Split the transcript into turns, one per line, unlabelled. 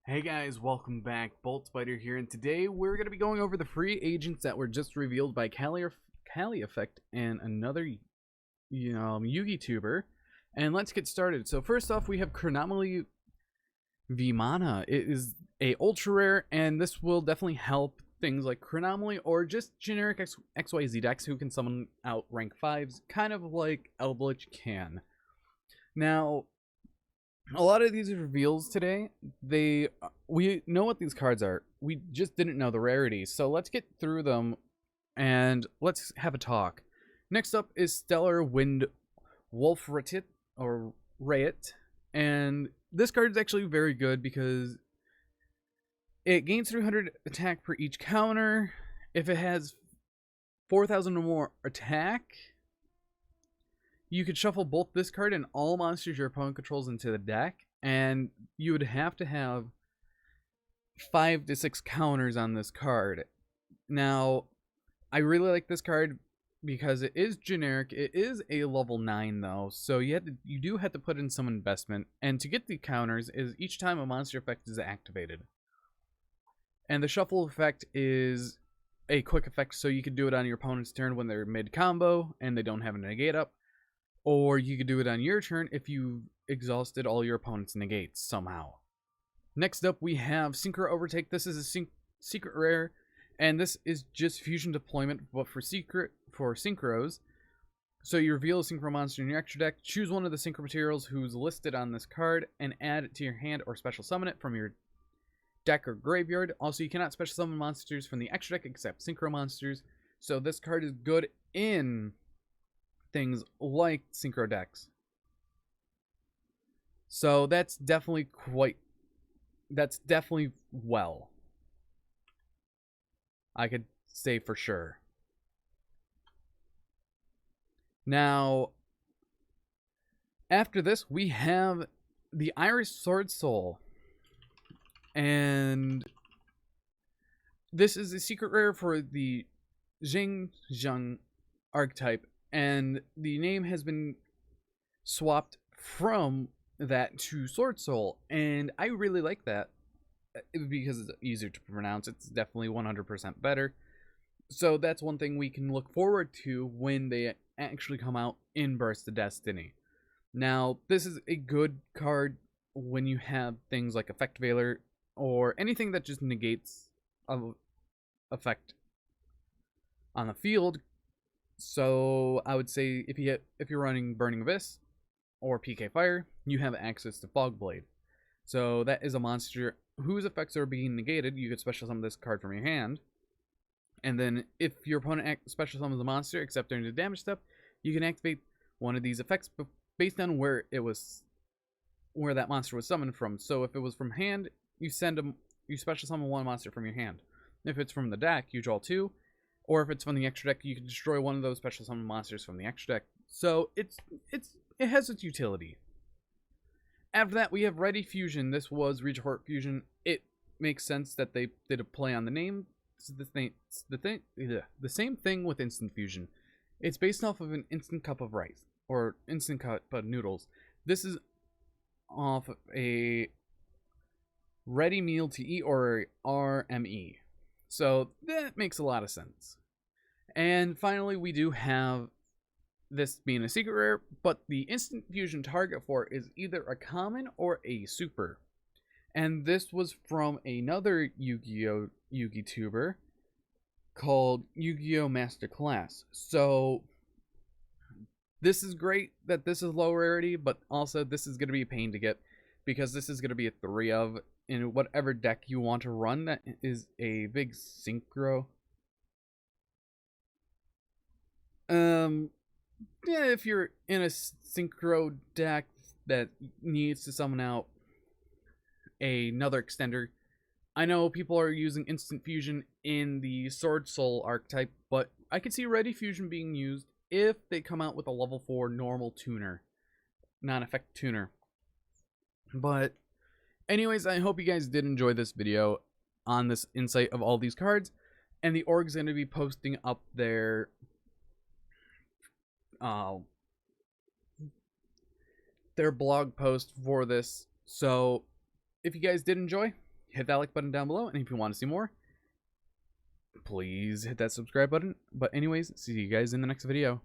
Hey guys, welcome back. Bolt Spider here, and today we're going to be going over the free agents that were just revealed by Cali Effect and another Yugi tuber. And let's get started. So first off, we have Chronomaly Vimana. It is a ultra rare, and this will definitely help things like Chronomaly or just generic XYZ decks who can summon out rank 5s, kind of like Elblich can. Now, a lot of these reveals today, we know what these cards are. We just didn't know the rarities. So let's get through them and let's have a talk. Next up is Stellar Wind Wolfritit or Rayet, and this card is actually very good because it gains 300 attack per each counter. If it has 4,000 or more attack, you could shuffle both this card and all monsters your opponent controls into the deck, and you would have to have 5 to 6 counters on this card. Now, I really like this card because it is generic. It is a level 9 though, so you do have to put in some investment, and to get the counters is each time a monster effect is activated. And the shuffle effect is a quick effect, so you could do it on your opponent's turn when they're mid-combo and they don't have a negate up. Or you could do it on your turn if you've exhausted all your opponent's negates somehow. Next up, we have Synchro Overtake. This is a secret rare, and this is just fusion deployment, but for synchros. So you reveal a synchro monster in your extra deck, choose one of the synchro materials who's listed on this card, and add it to your hand or special summon it from your deck or graveyard. Also, you cannot special summon monsters from the extra deck except synchro monsters. So this card is good in things like synchro decks. So that's definitely well, I could say for sure. Now, after this, we have the Iris Sword Soul, and this is a secret rare for the Xingjiang archetype, and the name has been swapped from that to Sword Soul, and I really like that because it's easier to pronounce. It's definitely 100% better. So that's one thing we can look forward to when they actually come out in Burst of Destiny. Now, this is a good card when you have things like Effect Veiler or anything that just negates an effect on the field. So I would say if you're running Burning Abyss or PK Fire, you have access to Fogblade. So that is a monster whose effects are being negated. You could special summon this card from your hand, and then if your opponent special summons a monster except during the damage step, you can activate one of these effects based on where that monster was summoned from. So if it was from hand, you special summon one monster from your hand. If it's from the deck, you draw 2. Or if it's from the extra deck, you can destroy one of those special summon monsters from the extra deck. So it has its utility. After that, we have Ready Fusion. This was Retort Fusion. It makes sense that they did a play on the name. It's the same thing with Instant Fusion. It's based off of an instant cup of rice or instant cup of noodles. This is off of a ready meal to eat or RME. So that makes a lot of sense. And finally, we do have this being a secret rare, but the instant fusion target for it is either a common or a super. And this was from another Yu-Gi-Oh! Yugi tuber called Yu-Gi-Oh! Masterclass. So this is great that this is low rarity, but also this is going to be a pain to get because this is going to be a 3 of in whatever deck you want to run that is a big synchro. Yeah, if you're in a synchro deck that needs to summon out another extender, I know people are using instant fusion in the Sword Soul archetype, but I could see Ready Fusion being used if they come out with a level 4 normal tuner, non-effect tuner. But anyways, I hope you guys did enjoy this video on this insight of all these cards, and the org's going to be posting up their blog post for this. So if you guys did enjoy, hit that like button down below, and if you want to see more, please hit that subscribe button. But anyways, see you guys in the next video.